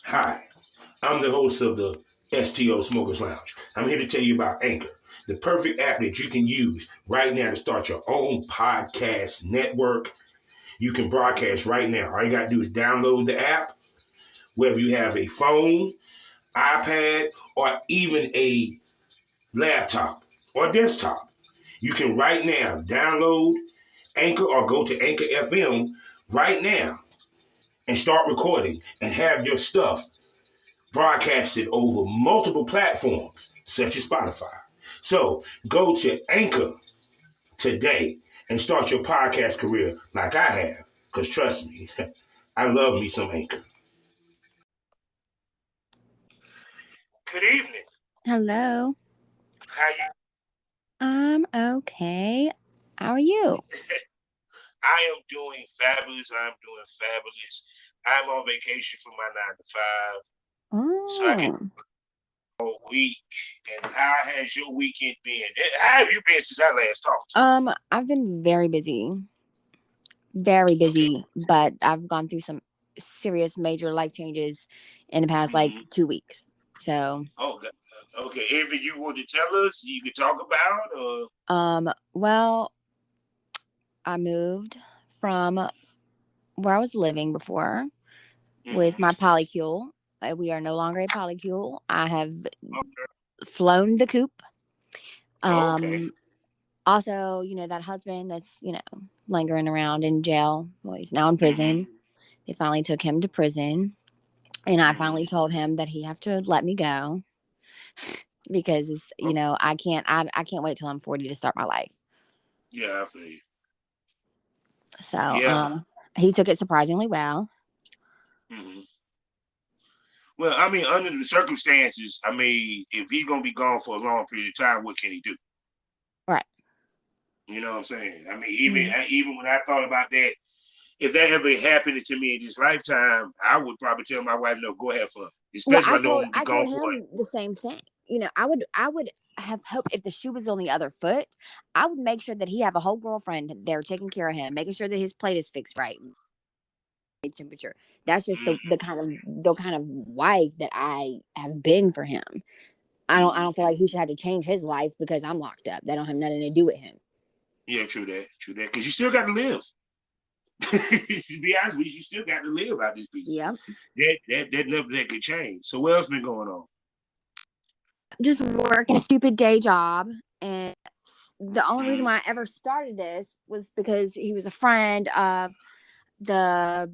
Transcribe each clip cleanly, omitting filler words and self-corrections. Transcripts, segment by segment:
Hi, I'm the host of the STO Smokers Lounge. I'm here to tell you about Anchor, the perfect app that you can use right now to start your own podcast network. You can broadcast right now. All you got to do is download the app, whether you have a phone, iPad, or even a laptop or desktop. You can right now download Anchor or go to Anchor FM right now and start recording and have your stuff broadcasted over multiple platforms such as Spotify. So go to Anchor today and start your podcast career like I have. Because trust me, I love me some Anchor. Good evening. Hello. How you? I'm okay. How are you? I am doing fabulous. I'm on vacation for my 9 to 5. So I can Oh, all week. And how has your weekend been? How have you been since I last talked to I've been very busy. Very you? Okay. busy, but I've gone through some serious major life changes in the past like Mm-hmm. 2 weeks. So, Okay. Okay. Anything you want to tell us, you can talk about, or well, I moved from where I was living before with my mm-hmm. polycule. We are no longer a polycule. I have Okay. flown the coop. Okay. Um, Also, that husband that's, lingering around in jail. Well, he's now in Mm-hmm. prison. They finally took him to prison. And I Mm-hmm. finally told him that he have to let me go because it's, I can't wait till I'm 40 to start my life. Yeah, I feel you. So, Yeah. he took it surprisingly well. Mm-hmm. Well, I mean, under the circumstances, I mean, if he's gonna be gone for a long period of time, what can he do? Right. You know what I'm saying? I mean, Mhm. even when I thought about that, if that ever happened to me in this lifetime, I would probably tell my wife, "No, go ahead for it." Well, Especially if I know I'm gonna be I gone told for it. him the same thing. I would have hoped if the shoe was on the other foot, I would make sure that he have a whole girlfriend there taking care of him, making sure that his plate is fixed right, temperature. That's just the kind of wife that I have been for him. I don't feel Mm-hmm. like he should have to change his life because I'm locked up. That don't have nothing to do with him. Yeah, true that, true that. Because you still got to live. To be honest with you, you still got to live out this piece. Yep. That never that could change. So what else been going on? Just working a stupid day job, and the only reason Mm-hmm. why I ever started this was because he was a friend of the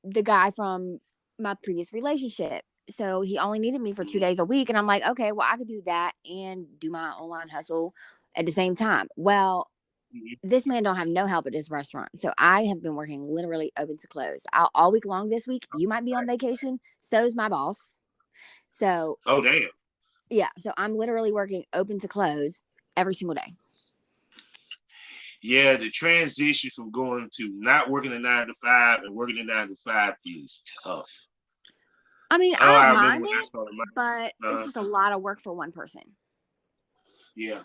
the guy from my previous relationship. So he only needed me for 2 days a week. And I'm like, okay, well, I could do that and do my online hustle at the same time. Well, Mm-hmm. this man don't have no help at his restaurant. So I have been working literally open to close. All week long this week. You might be on vacation. So's my boss. So Oh damn. yeah. So I'm literally working open to close every single day. Yeah, the transition from going to not working a 9 to 5 and working a 9 to 5 is tough. I mean, I Oh, I don't remember mind when I it, started my but it's just a lot of work for one person. yeah.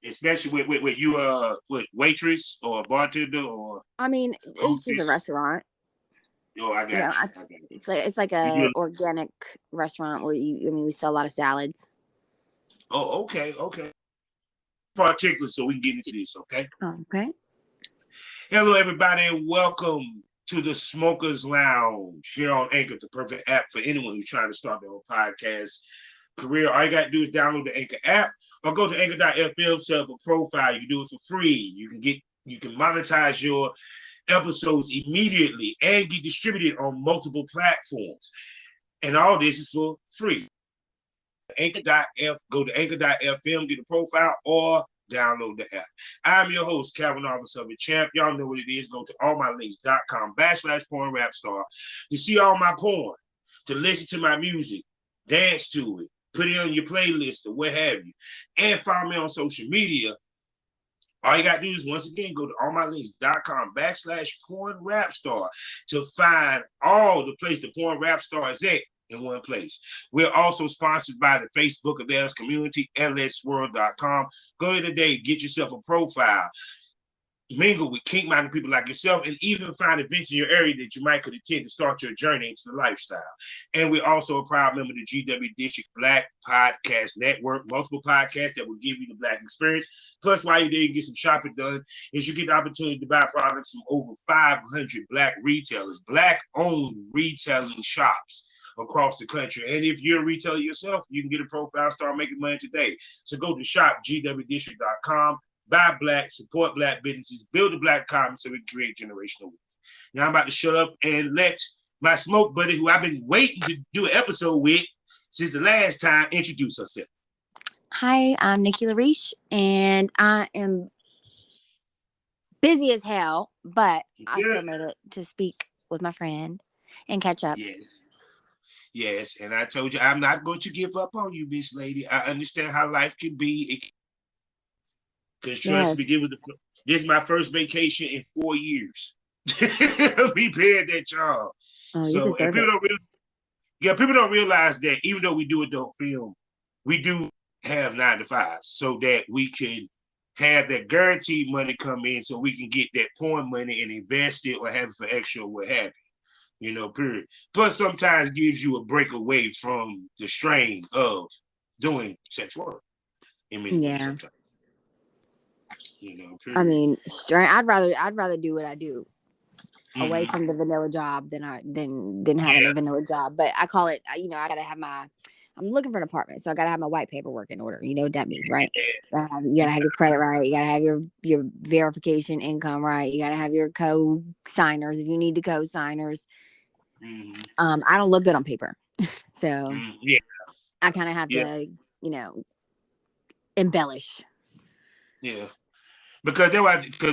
Especially with you with waitress or bartender or I mean, it's just a hostess. restaurant. Oh, I You know, got you. I got you. it's like You a do organic restaurant where I mean, we sell a lot of salads. oh, okay, okay. Particular, so we can get into this, okay? Okay. Hello, everybody, and welcome to the Smokers Lounge here on Anchor, the perfect app for anyone who's trying to start their own podcast career. All you got to do is download the Anchor app or go to anchor.fm, set up a profile. You can do it for free. You can monetize your episodes immediately and get distributed on multiple platforms. And all this is for free. Go to anchor.fm, get a profile, or download the app. I'm your host, Calvin Officer of the Champ. Y'all know what it is. Go to allmylinks.com/PornRapStar to see all my porn, to listen to my music, dance to it, put it on your playlist or what have you, and follow me on social media. All you got to do is, once again, go to allmylinks.com/PornRapStar to find all the place the Porn Rap Star is at in one place. We're also sponsored by the Facebook of theirs community, lsworld.com. Go to today, get yourself a profile. mingle with kink-minded people like yourself, and even find events in your area that you might could attend to start your journey into the lifestyle. And we're also a proud member of the GW District Black Podcast Network, multiple podcasts that will give you the Black experience. Plus, while you're there, you can get some shopping done, is you get the opportunity to buy products from over 500 Black retailers, Black-owned retailing shops across the country. And if you're a retailer yourself, you can get a profile, start making money today. So go to shopgwdistrict.com, buy Black, support Black businesses, build a Black economy so we can create generational wealth. Now I'm about to shut up and let my smoke buddy, who I've been waiting to do an episode with since the last time, introduce herself. Hi, I'm Nikki LeRiche, and I am busy as hell, but I still made it to speak with my friend and catch up. Yes, and I told you I'm not going to give up on you, Miss Lady. I understand how life can be. Because trust me, this is my first vacation in 4 years. We paid that job. Oh, so and people don't realize that even though we do adult film, we do have 9 to 5 so that we can have that guaranteed money come in so we can get that porn money and invest it or have it for extra or what have you. Period. Plus, sometimes gives you a break away from the strain of doing sex work. In many ways sometimes. Period. I mean, I'd rather do what I do away from the vanilla job than having a vanilla job. But I call it, I gotta have I'm looking for an apartment, so I gotta have my white paperwork in order. You know what that means, right? You gotta have your credit right. You gotta have your verification income right. You gotta have your co-signers if you need the co-signers. I don't look good on paper, so I kind of have to, embellish. Yeah. Because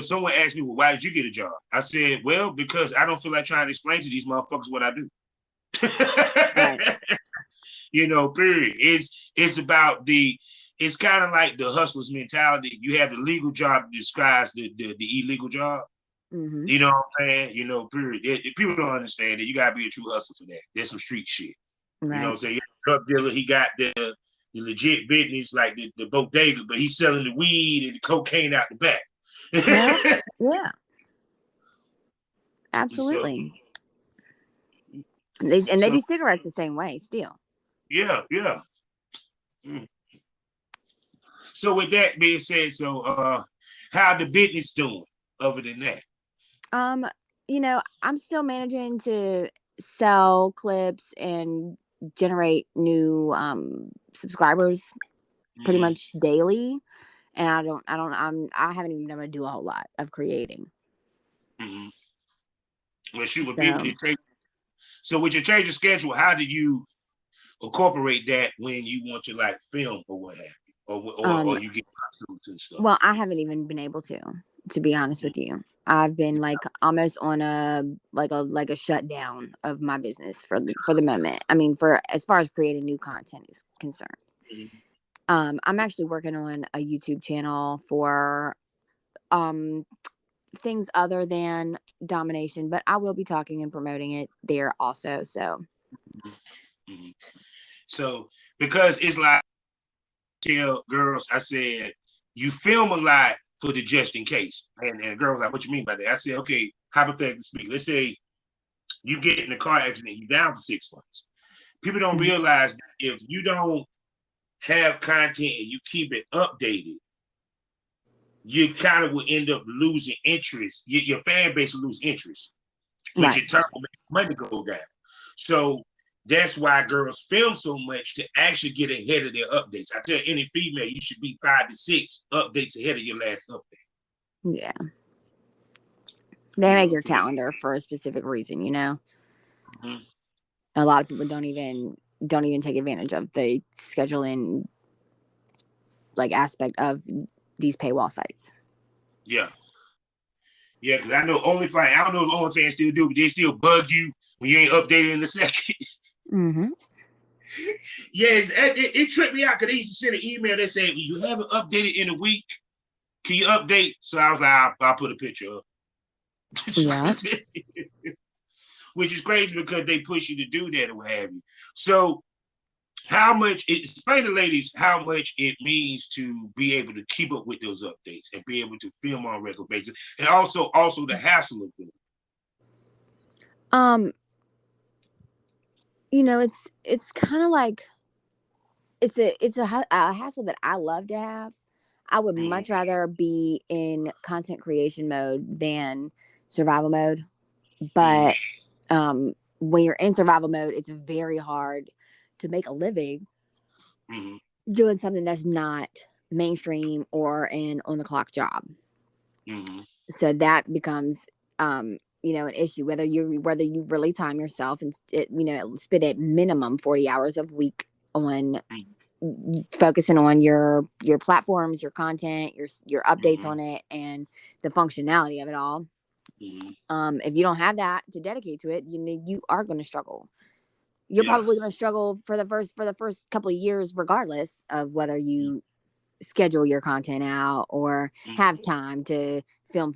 someone asked me, well, why did you get a job? I said, well, because I don't feel like trying to explain to these motherfuckers what I do. Right. Period. It's about it's kind of like the hustler's mentality. You have the legal job to disguise the illegal job. Mm-hmm. You know what I'm saying? Period. People don't understand that you gotta be a true hustler for that. There's some street shit. Right. You know what I'm saying? You're a drug dealer, he got the legit business like the bodega, but he's selling the weed and the cocaine out the back. Yeah. Absolutely. So, they do cigarettes the same way still. Yeah. So with that being said, how the business doing other than that? I'm still managing to sell clips and generate new subscribers pretty much daily, and I haven't even been able to do a whole lot of creating. Well, shoot, with people so with your change of schedule, how do you incorporate that when you want to like film or what have you, or you get costumes and stuff? Well, I haven't even been able to be honest with you. I've been like almost on a shutdown of my business for the moment. I mean, for as far as creating new content is concerned. I'm actually working on a YouTube channel for things other than domination, but I will be talking and promoting it there also. So because it's like, tell girls, I said, you film a lot for the just in case. And girls like, what you mean by that? I said, okay, hypothetically speaking, let's say you get in a car accident, you're down for 6 months. People don't realize that if you don't have content and you keep it updated, you kind of will end up losing interest. Your fan base will lose interest, which in turn will make money go down. So that's why girls film so much, to actually get ahead of their updates. I tell any female, you should be 5 to 6 updates ahead of your last update. Yeah. They make your calendar for a specific reason, A lot of people don't even take advantage of the scheduling aspect of these paywall sites. Yeah, because I know OnlyFans. I don't know if OnlyFans still do, but they still bug you when you ain't updated in a second. Yes, it tripped me out because they used to send an email that said, you haven't updated in a week. Can you update? So I was like, I'll put a picture up. Yeah. Which is crazy because they push you to do that or what have you. So How much? Explain to ladies how much it means to be able to keep up with those updates and be able to film on a regular basis, and also the hassle of it. It's kind of like it's a hassle that I love to have. I would much rather be in content creation mode than survival mode. But when you're in survival mode, it's very hard to make a living doing something that's not mainstream or an on the clock job. So that becomes an issue, whether you really time yourself and spend at minimum 40 hours a week on focusing on your platforms, your content, your updates on it, and the functionality of it all. If you don't have that to dedicate to it, you are going to struggle. You're probably going to struggle for the first couple of years, regardless of whether you schedule your content out or have time to film.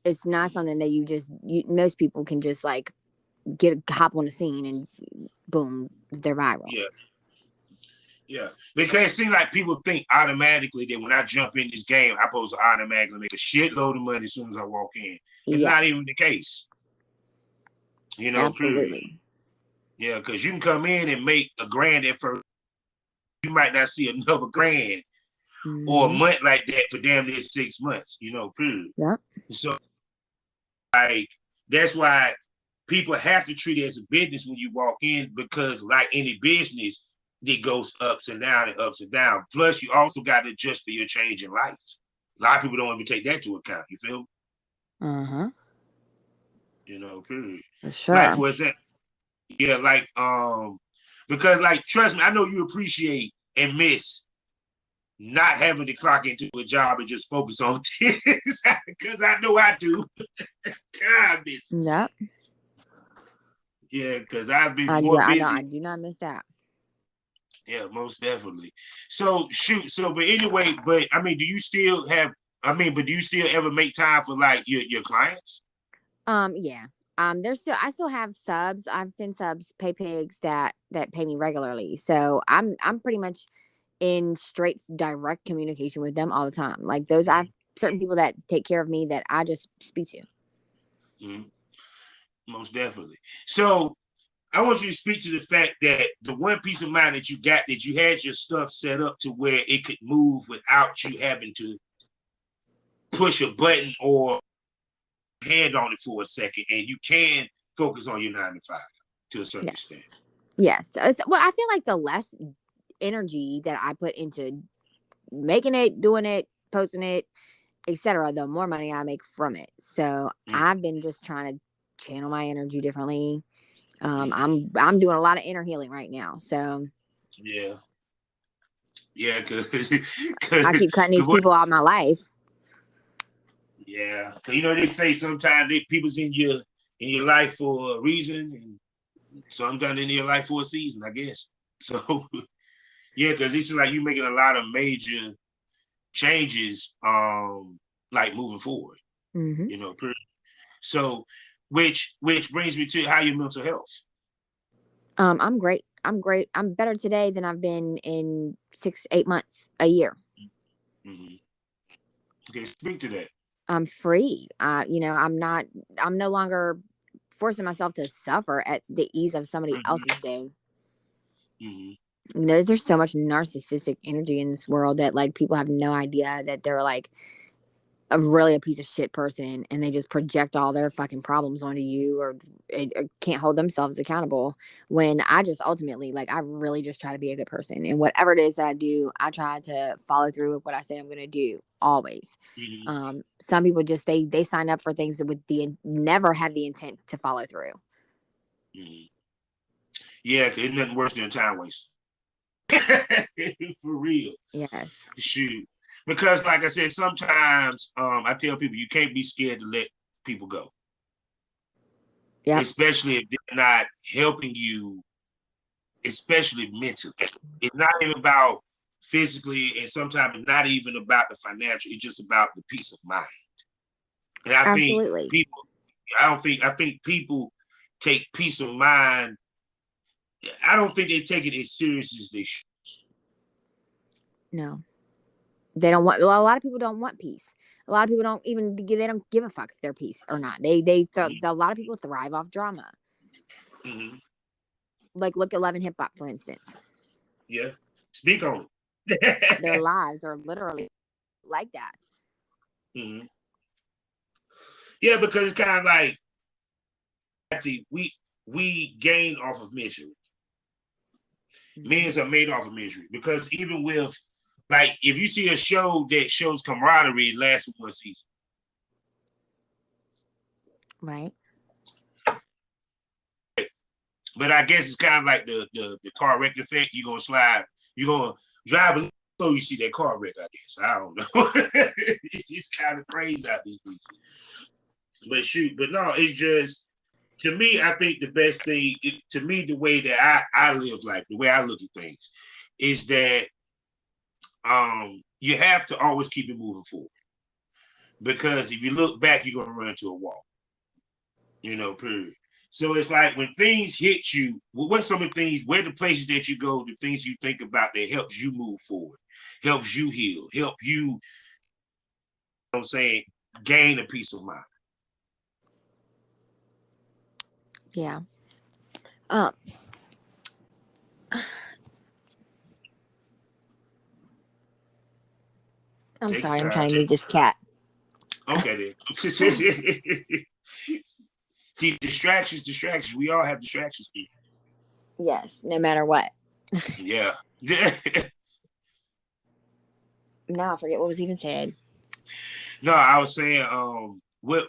It's not something that most people can just like hop on a scene and boom, they're viral. Yeah, because it seems like people think automatically that when I jump in this game, I'm supposed to automatically make a shitload of money as soon as I walk in. It's not even the case. Absolutely. Yeah, because you can come in and make $1,000 at first. You might not see another $1,000 or a month like that for damn near 6 months. Period. Yeah. So, like, that's why people have to treat it as a business when you walk in, because like any business, it goes ups and down and ups and down. Plus, you also got to adjust for your change in life. A lot of people don't even take that into account. You feel? Period. For sure. Like, for example, because like, trust me, I know you appreciate and miss not having to clock into a job and just focus on this, because I know I do. God, miss. Yep. Yeah, because I've been more busy. I do not miss that. Yeah, most definitely. So shoot. But anyway, do you still ever make time for like your clients? Yeah. I still have subs. I've been subs, pay pigs that pay me regularly. So I'm pretty much in straight direct communication with them all the time. Like those, I have certain people that take care of me that I just speak to. Most definitely. So I want you to speak to the fact that the one piece of mind that you got, that you had your stuff set up to where it could move without you having to push a button or hand on it for a second, and you can focus on your 9 to 5 to a certain extent. Yes. Well, I feel like the less energy that I put into making it, doing it, posting it, etc., the more money I make from it. So I've been just trying to channel my energy differently. I'm doing a lot of inner healing right now. So because I keep cutting these people out of my life. Yeah, they say sometimes people's in your life for a reason, and sometimes in your life for a season, I guess. So because this is like you making a lot of major changes, like moving forward. So, which brings me to how your mental health. I'm great. I'm better today than I've been in 6-8 months, a year. Okay, speak to that. I'm free. I'm no longer forcing myself to suffer at the ease of somebody else's day. There's so much narcissistic energy in this world that like people have no idea that they're like really a piece of shit person, and they just project all their fucking problems onto you, or can't hold themselves accountable, when I just ultimately, like, I really just try to be a good person, and whatever it is that I do, I try to follow through with what I say I'm going to do always. Some people just they sign up for things that never have the intent to follow through. Yeah, it's nothing worse than a time waste. For real. Yes. Shoot. Because like I said, sometimes I tell people you can't be scared to let people go. Yeah. Especially if they're not helping you, especially mentally. It's not even about physically, and sometimes it's not even about the financial. It's just about the peace of mind. And I think people take peace of mind I don't think they take it as serious as they should. No, they don't want. Well, a lot of people don't want peace. A lot of people don't even. They don't give a fuck if they're peace or not. A lot of people thrive off drama. Mm-hmm. Like look at Love and Hip Hop, for instance. Yeah, speak on Their it. lives are literally like that. Mm-hmm. Yeah, because it's kind of like we gain off of misery. Men are made off of misery because even with like if you see a show that shows camaraderie, it lasts for one season. Right. But I guess it's kind of like the car wreck effect. You're gonna drive a little so you see that car wreck, I guess. I don't know. It's kind of crazy out these weeks. But shoot, but no, it's just to me, I think the best thing to me, the way that I live life, the way I look at things, is that you have to always keep it moving forward. Because if you look back, you're gonna run into a wall. Period. So it's like when things hit you, what's some of the things, where the places that you go, the things you think about that helps you move forward, helps you heal, help you, I'm saying, gain a peace of mind. Yeah. I'm sorry, I'm trying to move this cat. Okay then. See, distractions. We all have distractions. Yes, no matter what. Yeah. Now I forget what was even said. No, I was saying, what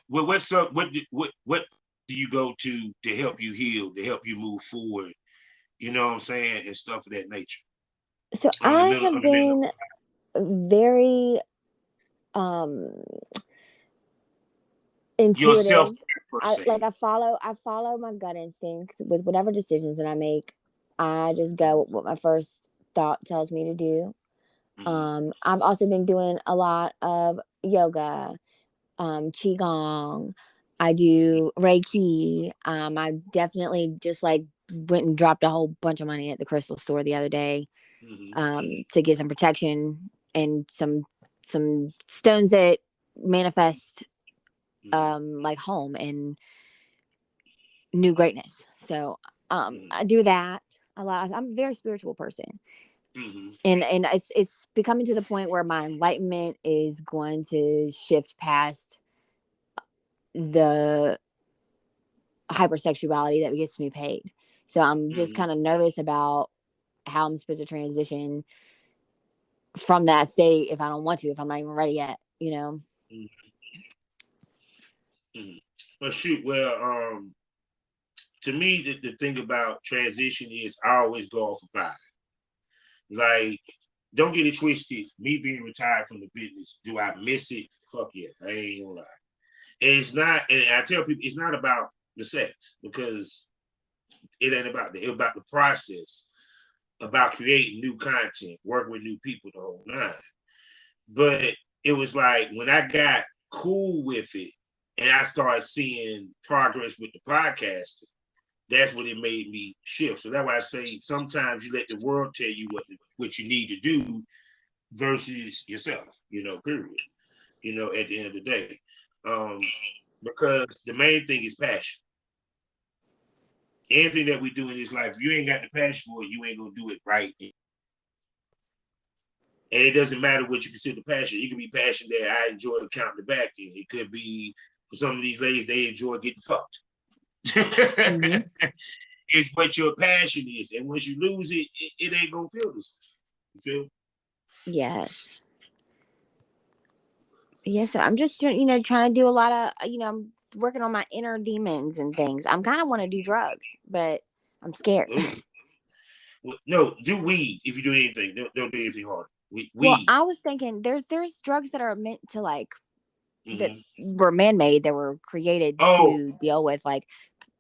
do you go to help you heal, to help you move forward? You know what I'm saying, and stuff of that nature. So I have been very intuitive. I follow my gut instinct with whatever decisions that I make. I just go with what my first thought tells me to do. I've also been doing a lot of yoga, qigong. I do Reiki. I definitely just like went and dropped a whole bunch of money at the crystal store the other day, to get some protection and some stones that manifest like home and new greatness. So I do that a lot. I'm a very spiritual person. And it's becoming to the point where my enlightenment is going to shift past the hypersexuality that gets me paid. So I'm just kind of nervous about how I'm supposed to transition from that state if I don't want to, if I'm not even ready yet, Well, shoot. Well, to me, the thing about transition is I always go off of vibe. Like, don't get it twisted. Me being retired from the business, do I miss it? Fuck yeah, I ain't gonna lie. And it's not, and I tell people, it's not about the sex because it ain't about it's about the process, about creating new content, working with new people, the whole nine. But it was like when I got cool with it and I started seeing progress with the podcasting, that's what it made me shift. So that's why I say sometimes you let the world tell you what you need to do versus yourself, period. At the end of the day. Because the main thing is passion. Anything that we do in this life, if you ain't got the passion for it, you ain't gonna do it right. And it doesn't matter what you consider passion. It can be passion that I enjoy counting the back in. It could be for some of these ladies, they enjoy getting fucked. It's what your passion is. And once you lose it, it ain't gonna feel the same. You feel? Yes. Yes, so I'm just trying to do a lot of I'm working on my inner demons and things. I'm kind of want to do drugs, but I'm scared. No, do weed if you do anything. Don't do anything hard. Weed. Well, I was thinking there's drugs that are meant to like that were man-made, that were created to deal with like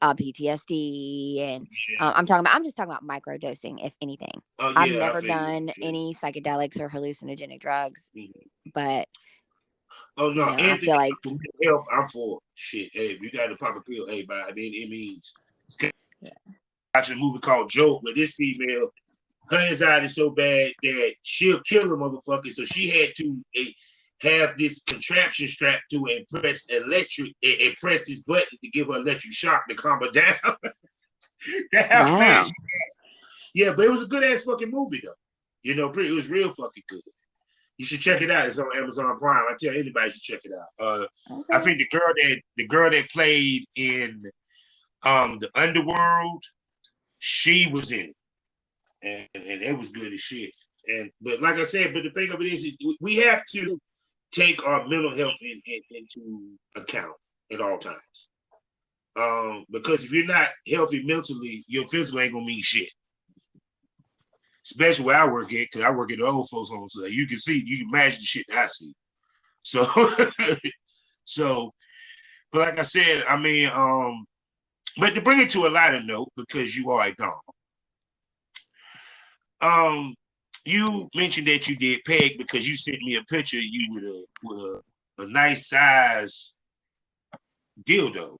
PTSD and I'm just talking about microdosing, if anything. I've never done any psychedelics or hallucinogenic drugs, but oh no, I feel like health, I'm for shit. Hey, if you got to pop a pill, hey, by then it means. Yeah. watching a movie called Joke, where this female, her anxiety is so bad that she'll kill a motherfucker. So she had to have this contraption strapped to her and press this button to give her electric shock to calm her down. That's how Wow. bad she, yeah, but it was a good ass fucking movie though. You know, it was real fucking good. You should check it out. It's on Amazon Prime. I tell anybody should check it out. I Okay. think the girl that played in the Underworld, she was in it, and it was good as shit. And but like I said, but the thing of it is, we have to take our mental health into account at all times. Because if you're not healthy mentally, your physical ain't gonna mean shit. Especially where I work at, because I work at the old folks' home, so you can imagine the shit that I see. So, so, but like I said, I mean, but to bring it to a lighter note, because you are a dom, you mentioned that you did peg because you sent me a picture of you with a nice size dildo,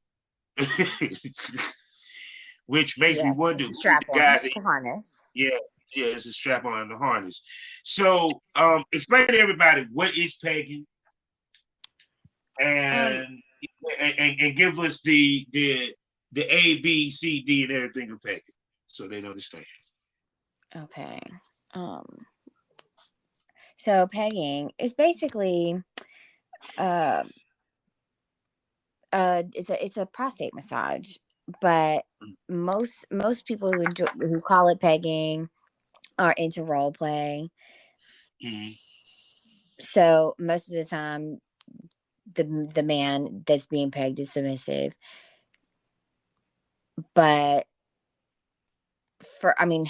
which makes me Yes, wonder it's a who strap the on. guys that, It's a harness. yeah, yeah, it's a strap on the harness. So, explain to everybody what is pegging, Um, and and give us the A, B, C, D, and everything of pegging, so they understand. okay. Um, so pegging is basically uh it's a prostate massage, but most people who call it pegging are into role play. Mm-hmm. So most of the time the man that's being pegged is submissive, but for I mean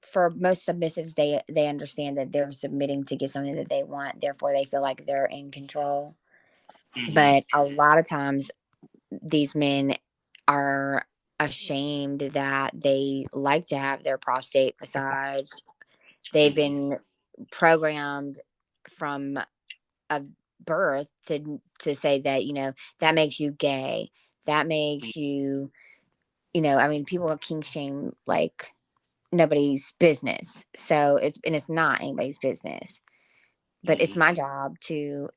for most submissives they understand that they're submitting to get something that they want, therefore they feel like they're in control. Mm-hmm. But a lot of times these men are ashamed that they like to have their prostate massaged. They've Mm-hmm. been programmed from a birth to say that, that makes you gay, that makes you, I mean, people kink shame like nobody's business. So it's not anybody's business, but it's Mm-hmm. my job to,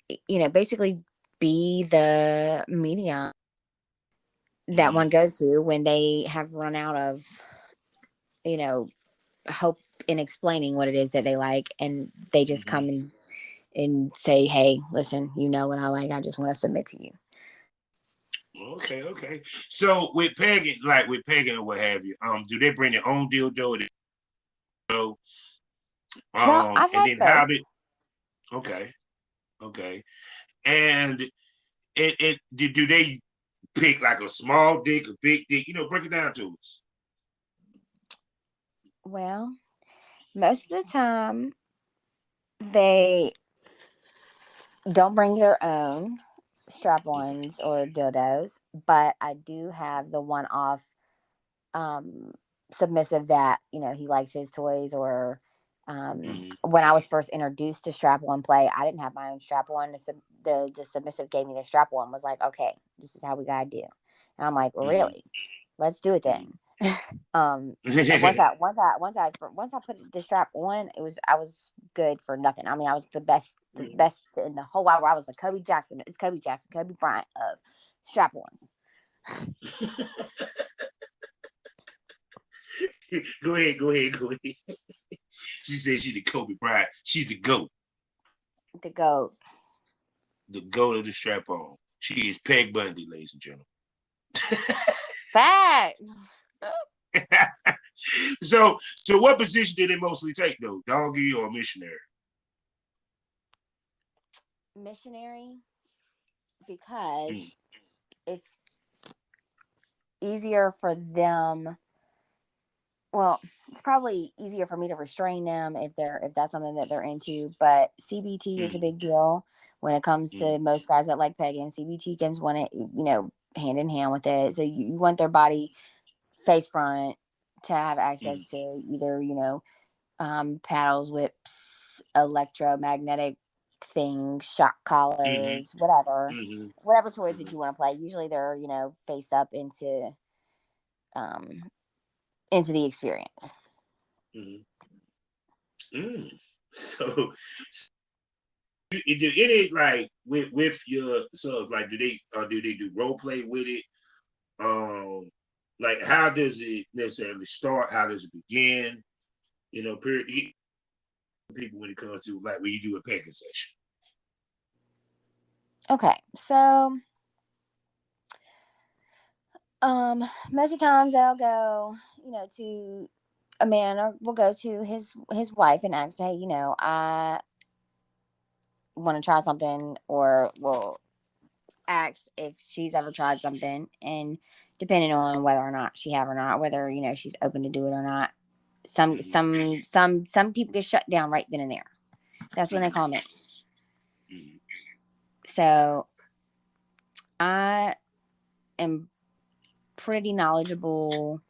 basically be the medium that Mm-hmm. one goes to when they have run out of, you know, hope in explaining what it is that they like, and they just Mm-hmm. come and say, hey, listen, you know what I like, I just want to submit to you. Okay, okay. So with pegging or what have you, do they bring their own dildo? Well, I've And had then how both. did? Okay, okay. And do they pick like a small dick, a big dick? Break it down to us. Well, most of the time they don't bring their own strap-ons or dildos, but I do have the one-off um, submissive that he likes his toys. Or Mm-hmm. when I was first introduced to strap-on play, I didn't have my own strap-on. The submissive gave me the strap-on. Was like, okay, this is how we gotta do. And I'm like, really? Let's do it Mm-hmm. then. And once I put the strap on, I was good for nothing. I mean, I was the best in the whole wide world. I was a Kobe Jackson. It's Kobe Jackson, Kobe Bryant of strap-ons. Go ahead, go ahead, go ahead. She said she's the Kobe Bryant. She's the GOAT. The goat. The GOAT of the strap on. She is Peg Bundy, ladies and gentlemen. Fact. So what position did they mostly take though? Doggy or missionary? Missionary, because Mm, it's easier for them. Well, it's probably easier for me to restrain them if that's something that they're into. But CBT is a mm, big deal when it comes mm, to most guys that like pegging. CBT comes when it hand in hand with it. So you want their body face front to have mm, access to either paddles, whips, electromagnetic things, shock mm, collars, whatever toys that mm, you want to play. Usually they're face up into um into the experience. So it ain't like with your subs, like do they do role play with it? Like how does it necessarily start? How does it begin? Period. People when it comes to like when you do a packing session. Okay, so most of the times I'll go, to a man, or we'll go to his wife and ask, hey, I want to try something, or we'll ask if she's ever tried something, and depending on whether or not she have or not, whether she's open to do it or not. Some people get shut down right then and there. That's when they call me. So I am pretty knowledgeable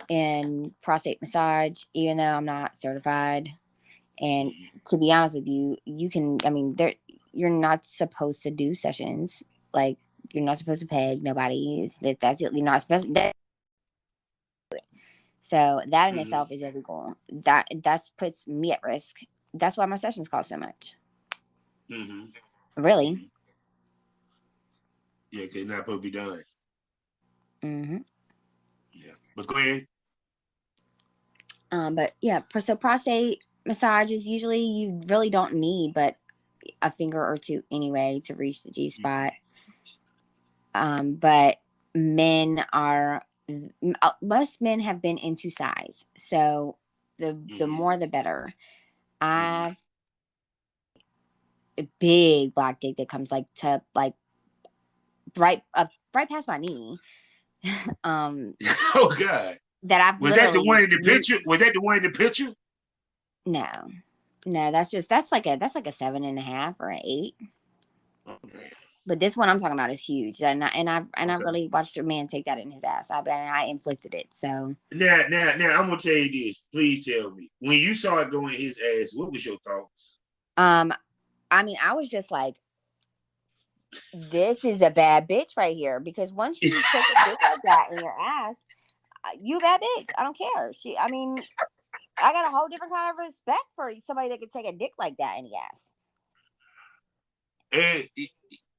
in prostate massage, even though I'm not certified. And to be honest with you, you're not supposed to do sessions. Like, you're not supposed to peg nobody. That's it. You're not supposed to. So that in itself is illegal. That puts me at risk. That's why my sessions cost so much. Really? Yeah, because not supposed to be done. Yeah, but go ahead. But yeah, so prostate massages, usually you really don't need but a finger or two anyway to reach the G spot. But most men have been into size, so the more the better. I've a big black dick that comes right past my knee. Oh God! That I've was that the one in the picture? Was that the one in the picture? No, that's like a 7.5 or an 8. Okay. But this one I'm talking about is huge, and I really watched a man take that in his ass. I inflicted it. So now I'm gonna tell you this. Please tell me, when you saw it go in his ass, what was your thoughts? I was just like, this is a bad bitch right here, because once you take a dick like that in your ass, you a bad bitch. I don't care. I got a whole different kind of respect for somebody that could take a dick like that in the ass. And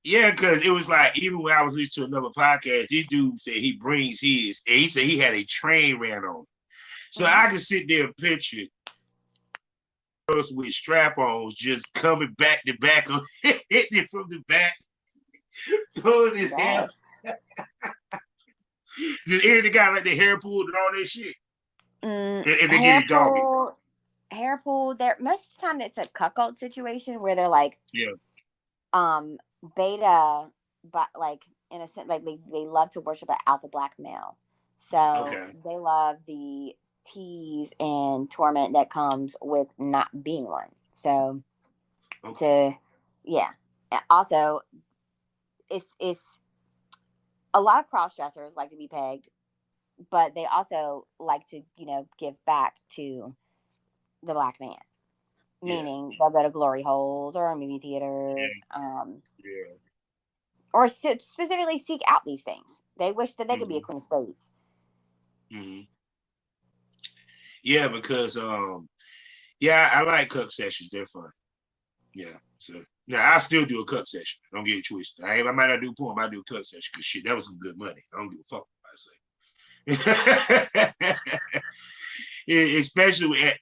yeah, because it was like, even when I was listening to another podcast, this dude said he brings his, and he said he had a train ran on. So I can sit there and picture girls with strap-ons just coming back to back on hitting it from the back, throwing his hair. Did any of the guy like the hair pulled and all that shit? If they get it doggy. Hair pull, there most of the time it's a cuckold situation where they're like, beta, but like in a sense, like they love to worship an alpha black male, so they love the tease and torment that comes with not being one. So also it's a lot of cross dressers like to be pegged, but they also like to give back to the black man. Meaning they'll go to glory holes or movie theaters, or specifically seek out these things. They wish that they could be a queen of spades. Yeah, because I like cuck sessions. They're fun. Yeah, so now I still do a cuck session. Don't get it twisted. I might not do porn, but I do a cuck session because shit, that was some good money. I don't give a fuck what I say.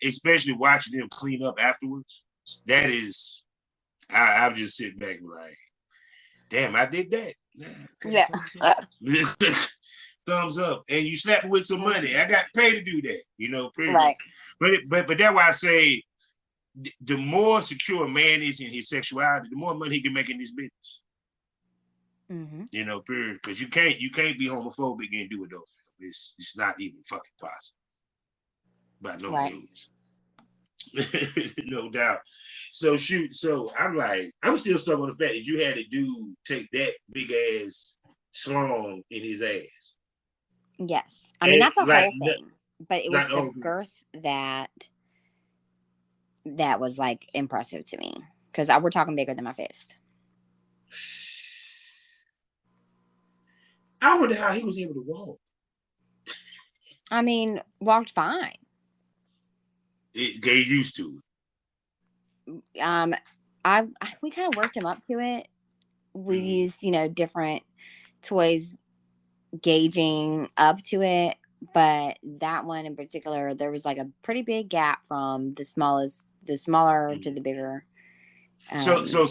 especially watching them clean up afterwards. That is, I'm just sitting back and like, damn, I did that. Thumbs up. And you slap it with some money. I got paid to do that, period. Right. But that's why I say the more secure a man is in his sexuality, the more money he can make in this business. Period. Because you can't be homophobic and do it though. It's not even fucking possible. By no means. No doubt. So I'm still stuck on the fact that you had a dude take that big ass slong in his ass. Yes. I mean, not the whole thing, but it was the girth that was like impressive to me, because we're talking bigger than my fist. I wonder how he was able to walk. I mean, walked fine. It get used to Um, I we kind of worked him up to it. We it. used, different toys gauging up to it, but that one in particular, there was like a pretty big gap from the smaller to Mm-hmm. the bigger. So Um, so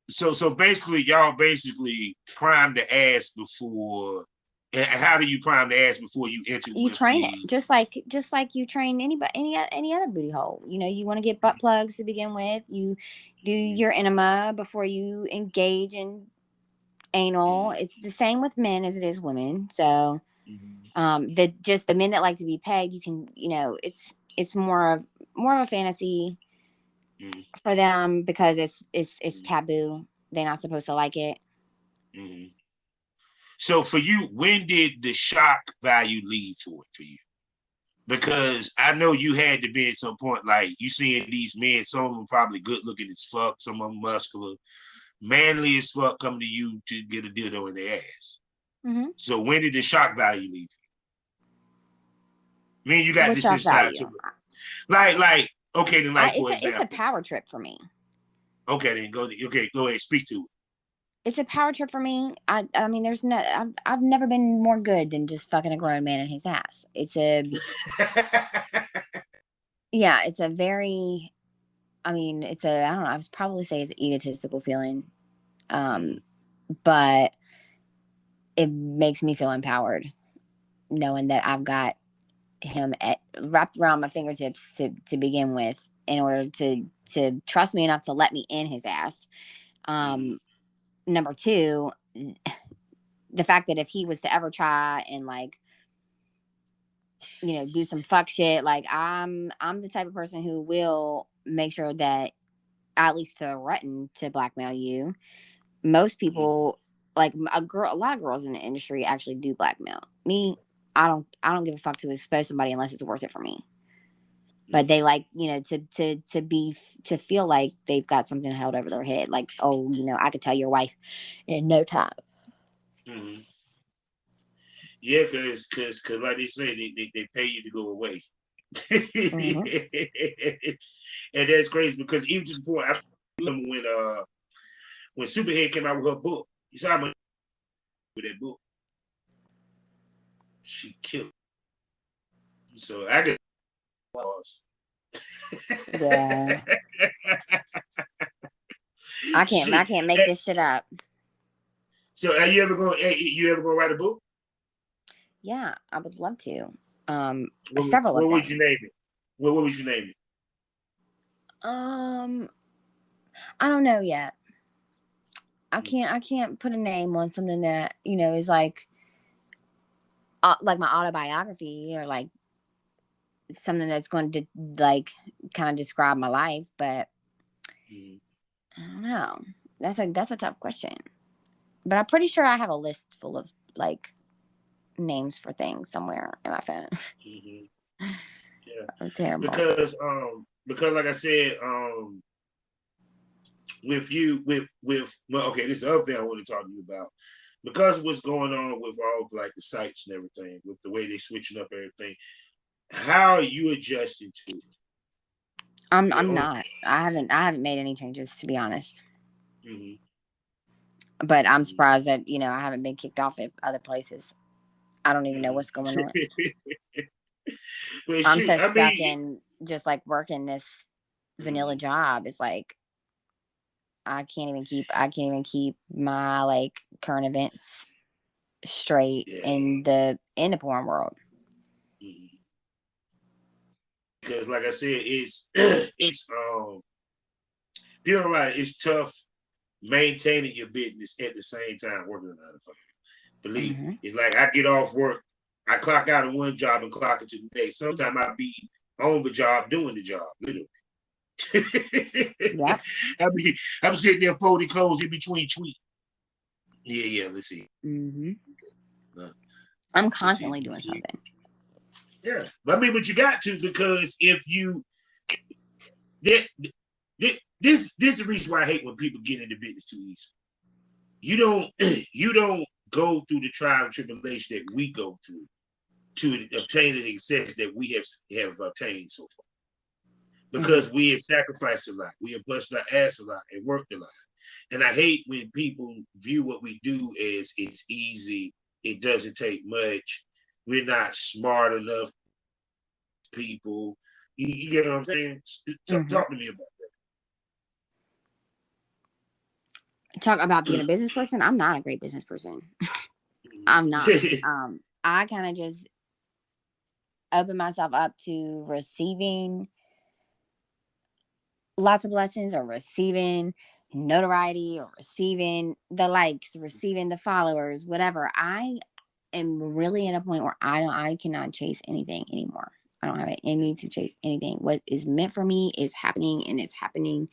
so so basically, y'all basically prime the ass before. And how do you prime the ass before you enter you with train it the? just like you train anybody any other booty hole. You want to get butt plugs to begin with. You do your enema before you engage in anal. Mm-hmm. It's the same with men as it is women. So Mm-hmm. the men that like to be pegged, you can, it's more of a fantasy Mm-hmm. for them because it's Mm-hmm. taboo. They're not supposed to like it. Mm-hmm. So for you, when did the shock value leave for you? Because I know you had to be at some point like you seeing these men, some of them probably good looking as fuck, some of them muscular, manly as fuck, coming to you to get a dildo in their ass. Mm-hmm. So when did the shock value leave? I mean, you got What shock desensitized to value? it. Like, okay, then like for It's a example, power trip for me. okay, then go ahead, speak to It's a power trip for me. I mean, I've never been more good than just fucking a grown man in his ass. it. Yeah, it's a very, I mean, I don't know, I would probably say it's an egotistical feeling. Um, but it makes me feel empowered knowing that I've got him wrapped around my fingertips to begin with in order to trust me enough to let me in his ass. Mm-hmm. Number two, the fact that if he was to ever try and like do some fuck shit, like I'm the type of person who will make sure that I at least threaten to blackmail you. Most people, like a lot of girls in the industry actually do blackmail me. I don't give a fuck to expose somebody unless it's worth it for me. But Mm-hmm. they like, to feel like they've got something held over their head, like, oh, I could tell your wife in no time. Mm-hmm. Yeah, cause like they say, they pay you to go away. And Mm-hmm. that's crazy because even to the point I remember when Superhead came out with her book. You saw how much with that book. She killed. So I could pause. Yeah, I Shit. can't make this shit up. So are you ever gonna write a book? Yeah, I would love to. What, Several of what would you them. name it? What would you name it? Um, I don't know yet. I can't put a name on something that is like my autobiography or like something that's going to like kind of describe my life, but Mm-hmm. I don't know. That's a tough question. But I'm pretty sure I have a list full of like names for things somewhere in my phone. Mm-hmm. Yeah, Oh, terrible. because like I said, with you with well, okay, this is the other thing I want to talk to you about because of what's going on with all of, like the sites and everything, with the way they're switching up everything. How are you adjusting to it? I'm On, not. I haven't made any changes to be honest. mm-hmm, But I'm mm-hmm, surprised that I haven't been kicked off at other places. I don't even know what's going on. mm-hmm. Well, I'm shoot, so I stuck mean, in just like working this vanilla mm-hmm, job. It's like I can't even keep my like current events straight yeah, in the porn world. mm-hmm. Because like I said, it's you're right. It's tough maintaining your business at the same time working on another. Believe me. Hmm. It's like I get off work, I clock out of one job and clock into the next. Sometimes I be on the job doing the job, literally. Yep. I'm sitting there folding clothes in between tweets. Yeah, yeah. Let's see. Hmm. Uh, I'm let's see. constantly doing something. Yeah, but I mean, but you got to because if you this this is the reason why I hate when people get into business too easy. You don't you don't go through the trial and tribulation that we go through to obtain the success that we have obtained so far. Because Mm-hmm. we have sacrificed a lot. We have busted our ass a lot and worked a lot. And I hate when people view what we do as it's easy. It doesn't take much. We're not smart enough people. You get what I'm saying? Mm-hmm. Talk to me about Talk about being a business person. I'm not a great business person. I'm not. that. I kind of just open myself up to receiving lots of blessings or receiving notoriety or receiving the likes, receiving the followers, whatever. I am really at a point where I cannot chase anything anymore. I don't have any need to chase anything. What is meant for me is happening, and it's happening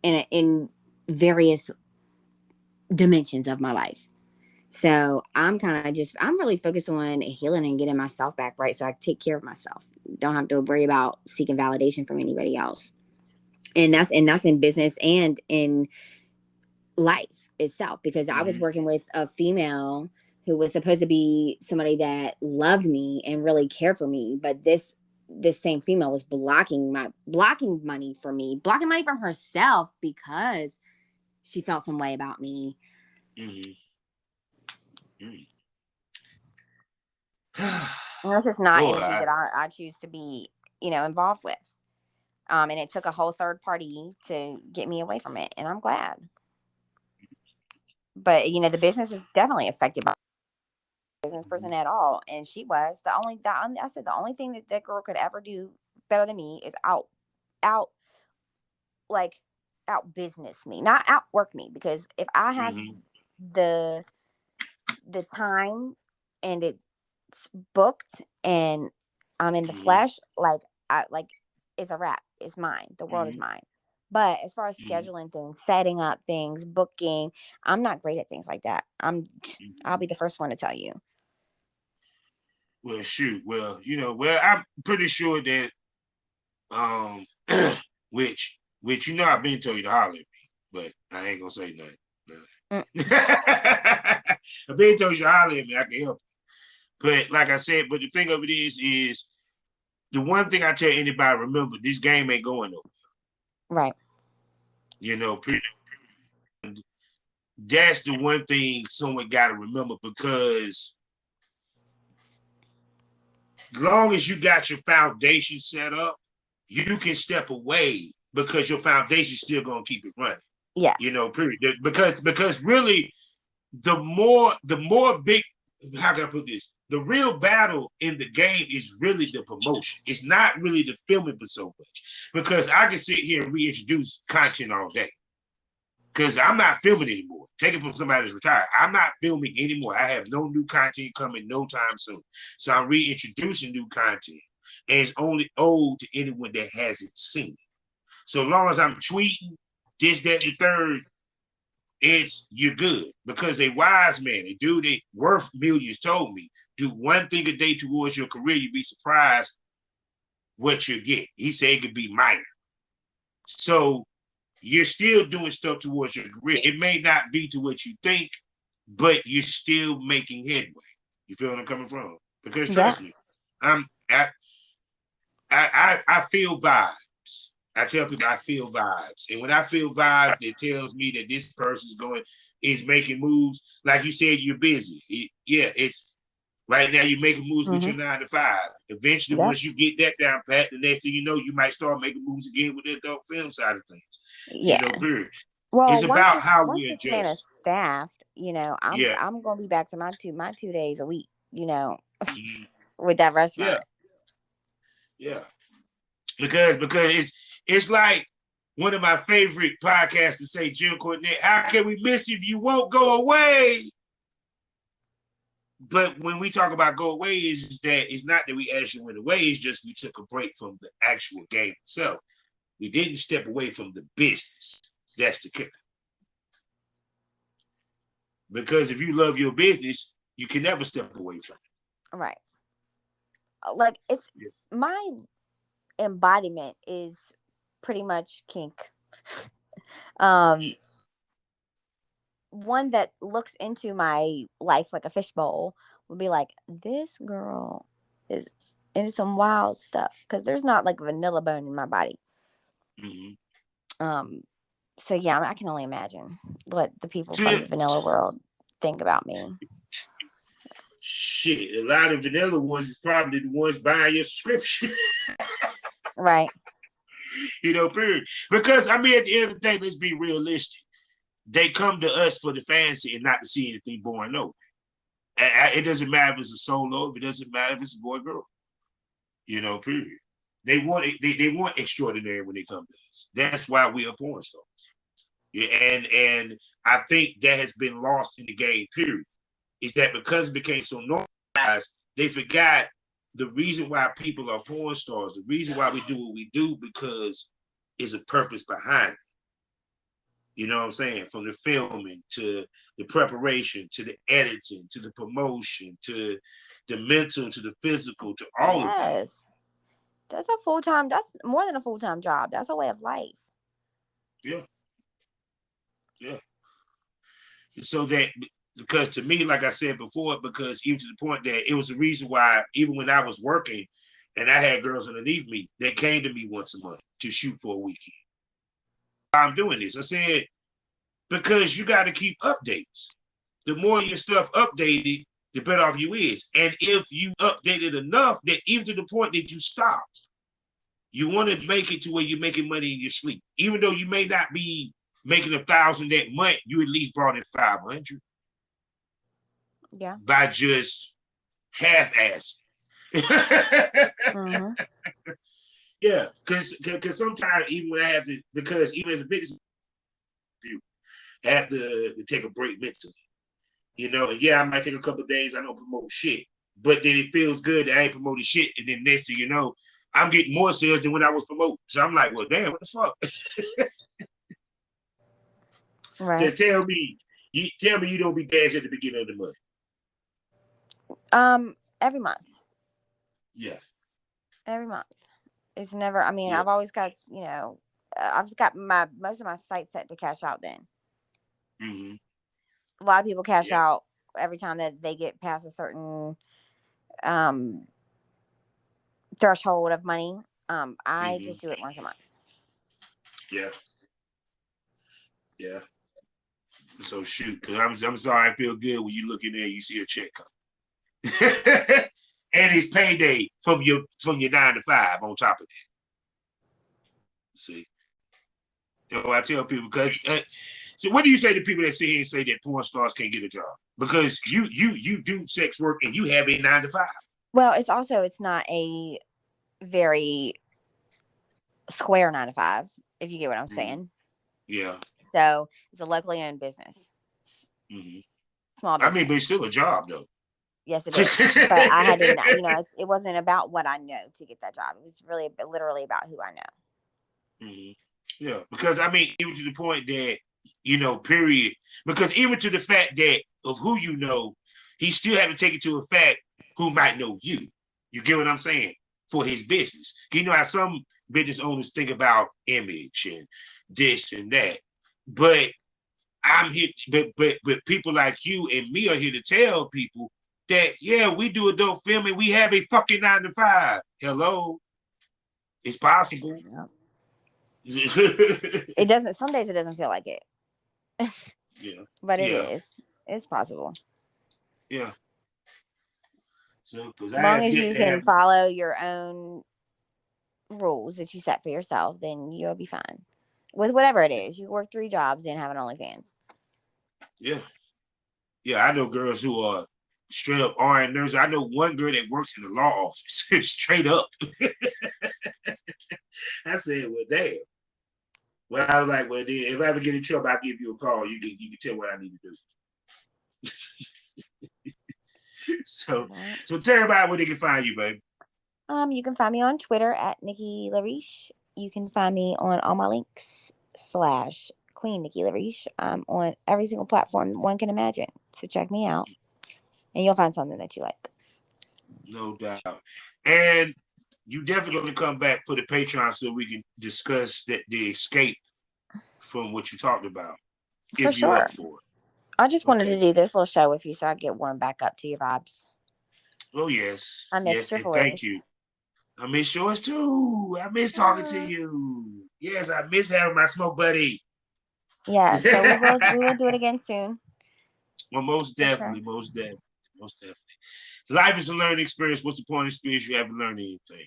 in various dimensions of my life. So I'm really focused on healing and getting myself back right, so I take care of myself. Don't have to worry about seeking validation from anybody else. And that's in business and in life itself, because I was working with a female who was supposed to be somebody that loved me and really cared for me, but this same female was blocking money for me, blocking money from herself because she felt some way about me. And that's just not Boy, energy that I choose to be, involved with. And it took a whole third party to get me away from it, and I'm glad. But the business is definitely affected by business person at all, and she was I said the only thing that girl could ever do better than me is out like out business me, not outwork me, because if I have the time and it's booked and I'm in the flesh, like it's a wrap. It's mine. The world is mine. But as far as scheduling things, setting up things, booking, I'm not great at things like that. I'll be the first one to tell you. Well, shoot. Well, I'm pretty sure that which I've been told you to holler at me, but I ain't gonna say nothing. No. I've been told you to holler at me. I can help you. But like I said, but the thing of it is the one thing I tell anybody: remember, this game ain't going nowhere. Right. That's the one thing someone got to remember, because as long as you got your foundation set up, you can step away because your foundation still gonna keep it running. Yes. Period. Because really, the more big, how can I put this? The real battle in the game is really the promotion. It's not really the filming for so much, because I can sit here and reintroduce content all day. Because I'm not filming anymore. Take it from somebody that's retired. I'm not filming anymore. I have no new content coming no time soon. So I'm reintroducing new content. And it's only owed to anyone that hasn't seen it. So long as I'm tweeting this, that, and the third, you're good. Because a wise man, a dude that worth millions, told me, do one thing a day towards your career, you'd be surprised what you get. He said it could be minor. So you're still doing stuff towards your career. It may not be to what you think, but you're still making headway. You feel what I'm coming from? Because trust me, I feel vibes. I tell people I feel vibes, and when I feel vibes, it tells me that this person's is making moves. Like you said, you're busy. It's right now you're making moves with your 9 to 5. Eventually, once you get that down pat, the next thing you know, you might start making moves again with the adult film side of things. Yeah. Period. Well, it's about how once we this man is adjust. staffed, I'm gonna be back to my 2 days a week, Mm-hmm. with that restaurant. Yeah. Because it's like one of my favorite podcasts to say, Jim Cornette, how can we miss you if you won't go away? But when we talk about go away, is that it's not that we actually went away, it's just we took a break from the actual game itself. We didn't step away from the business. That's the kicker. Because if you love your business, you can never step away from it. Right. Like my embodiment is pretty much kink. One that looks into my life like a fishbowl, will be like, this girl is into some wild stuff, because there's not like vanilla bone in my body. Mm-hmm. So yeah, I can only imagine what the people from See, the vanilla world think about me. shit, a lot of vanilla ones is probably the ones buying your subscription. Right. Period. Because I mean, at the end of the day, let's be realistic. They come to us for the fancy and not to see anything boring. No, it doesn't matter if it's a solo. It doesn't matter if it's a boy or girl. Period. They want they want extraordinary when they come to us. That's why we are porn stars. Yeah, and I think that has been lost in the game. Period. Is that because it became so normalized, they forgot the reason why people are porn stars. The reason why we do what we do, because there's a purpose behind it. You know what I'm saying? From the filming to the preparation to the editing to the promotion to the mental to the physical to all of that. Yes. That's a full-time, that's more than a full-time job. That's a way of life. Yeah. Yeah. So that, because to me, like I said before, because even to the point that it was the reason why, even when I was working and I had girls underneath me, they came to me once a month to shoot for a weekend. I'm doing this. I said, because you got to keep updates. The more your stuff updated, the better off you is. And if you updated enough that even to the point that you stop, you want to make it to where you're making money in your sleep. Even though you may not be making 1,000 that month, you at least brought in 500. Yeah. By just half-assing. Mm-hmm. Yeah, because sometimes even when I have to, because even as a business, you have to take a break mentally. And yeah, I might take a couple of days, I don't promote shit. But then it feels good that I ain't promoting shit. And then next thing you know, I'm getting more sales than when I was promoting. So I'm like, well, damn, what the fuck? Right. Because tell me you don't be dancing at the beginning of the month. Every month. Yeah. Every month. It's never, I mean, Yeah. I've always got, I've got most of my sites set to cash out then. Mm-hmm. A lot of people cash out every time that they get past a certain threshold of money. I just do it once a month. Yeah. Yeah. So shoot, because I'm sorry, I feel good when you look in there, you see a check come. And it's payday from your 9 to 5 on top of that. See, I tell people, because so what do you say to people that sit here and say that porn stars can't get a job? Because you do sex work and you have a 9 to 5. Well, it's not a very square 9 to 5, if you get what I'm saying. Yeah. So it's a locally owned business. Mm-hmm. Small business. I mean, but it's still a job though. Yes, it is. But I had to, it wasn't about what I know to get that job. It was really literally about who I know. Mm-hmm. Yeah, because I mean, even to the point that, period. Because even to the fact that of who you know, he still had to take it to a fact who might know you. You get what I'm saying? For his business. You know how some business owners think about image and this and that. But I'm here, but people like you and me are here to tell people that, yeah, we do adult filming. We have a fucking 9 to 5. Hello. It's possible. Yep. It doesn't. Some days it doesn't feel like it. Yeah. But it is. It's possible. Yeah. So, as long as you can follow your own rules that you set for yourself, then you'll be fine with whatever it is. You work 3 jobs and have an OnlyFans. Yeah. Yeah, I know girls who are straight up RN nurses. I know one girl that works in the law office, straight up. I said, well, damn. Well, I was like, well, if I ever get in trouble, I'll give you a call. You can tell what I need to do. So tell everybody where they can find you, baby. You can find me on Twitter at Nikki LeRiche. You can find me on all my links / Queen Nikki LeRiche. I'm on every single platform one can imagine. So check me out, and you'll find something that you like. No doubt. And you definitely going to come back for the Patreon so we can discuss the escape from what you talked about. For sure. Up for it. I just wanted to do this little show with you so I get warmed back up to your vibes. Oh, yes. I missed Yes, your and thank voice. you. I miss yours too. I miss talking to you. Yes, I miss having my smoke buddy. Yeah, so we will do it again soon. Well, most definitely, sure. most definitely, most definitely. Life is a learning experience. What's the point of experience? You haven't learned anything.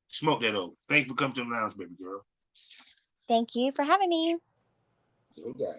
Smoke that over. Thank you for coming to the lounge, baby girl. Thank you for having me. No doubt.